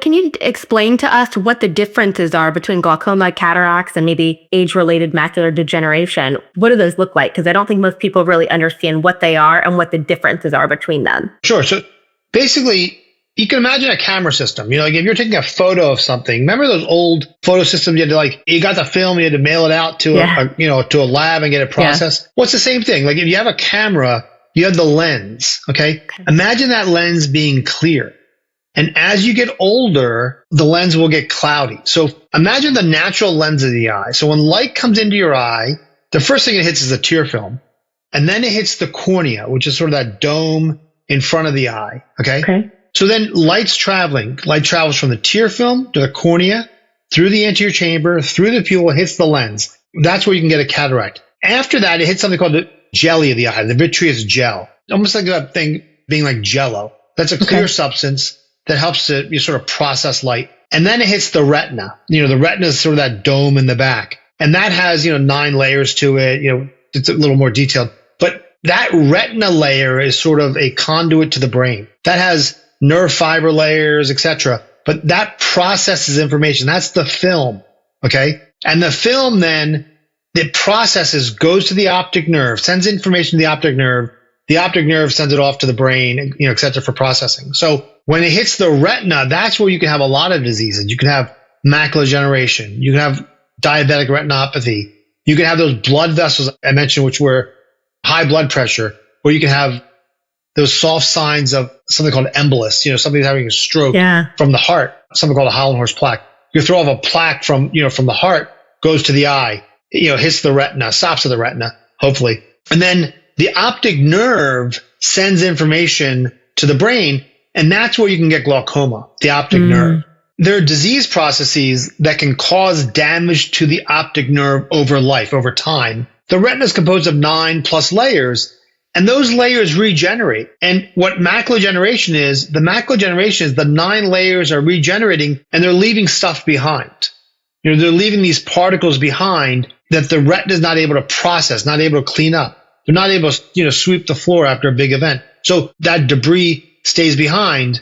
Can you explain to us what the differences are between glaucoma, cataracts, and maybe age-related macular degeneration? What do those look like? Because I don't think most people really understand what they are and what the differences are between them. Sure. So basically, you can imagine a camera system. Like if you're taking a photo of something, remember those old photo systems you had to you got the film, you had to mail it out to to a lab and get it processed. Well, it's the same thing. Like if you have a camera, you have the lens, okay? Imagine that lens being clear. And as you get older, the lens will get cloudy. So imagine the natural lens of the eye. So when light comes into your eye, the first thing it hits is the tear film. And then it hits the cornea, which is sort of that dome in front of the eye, okay? So then light travels from the tear film to the cornea, through the anterior chamber, through the pupil, hits the lens. That's where you can get a cataract. After that, it hits something called the jelly of the eye, the vitreous gel. Almost like that thing being like jello. That's a clear substance that helps to sort of process light. And then it hits the retina. The retina is sort of that dome in the back. And that has, 9 layers to it. It's a little more detailed. But that retina layer is sort of a conduit to the brain. That has nerve fiber layers, etc. But that processes information. That's the film, okay? And the film then, it processes, goes to the optic nerve, sends information to the optic nerve. The optic nerve sends it off to the brain, etc. for processing. So when it hits the retina, that's where you can have a lot of diseases. You can have macular degeneration. You can have diabetic retinopathy. You can have those blood vessels I mentioned, which were high blood pressure, or you can have those soft signs of something called embolus, somebody's having a stroke from the heart, something called a Hollenhorst plaque. You throw off a plaque from the heart, goes to the eye, hits the retina, stops at the retina, hopefully. And then the optic nerve sends information to the brain, and that's where you can get glaucoma, the optic nerve. There are disease processes that can cause damage to the optic nerve over life, over time. The retina is composed of 9+ layers, and those layers regenerate. And what macular degeneration is, the 9 layers are regenerating, and they're leaving stuff behind. They're leaving these particles behind that the retina is not able to process, not able to clean up. They're not able to, sweep the floor after a big event. So that debris stays behind.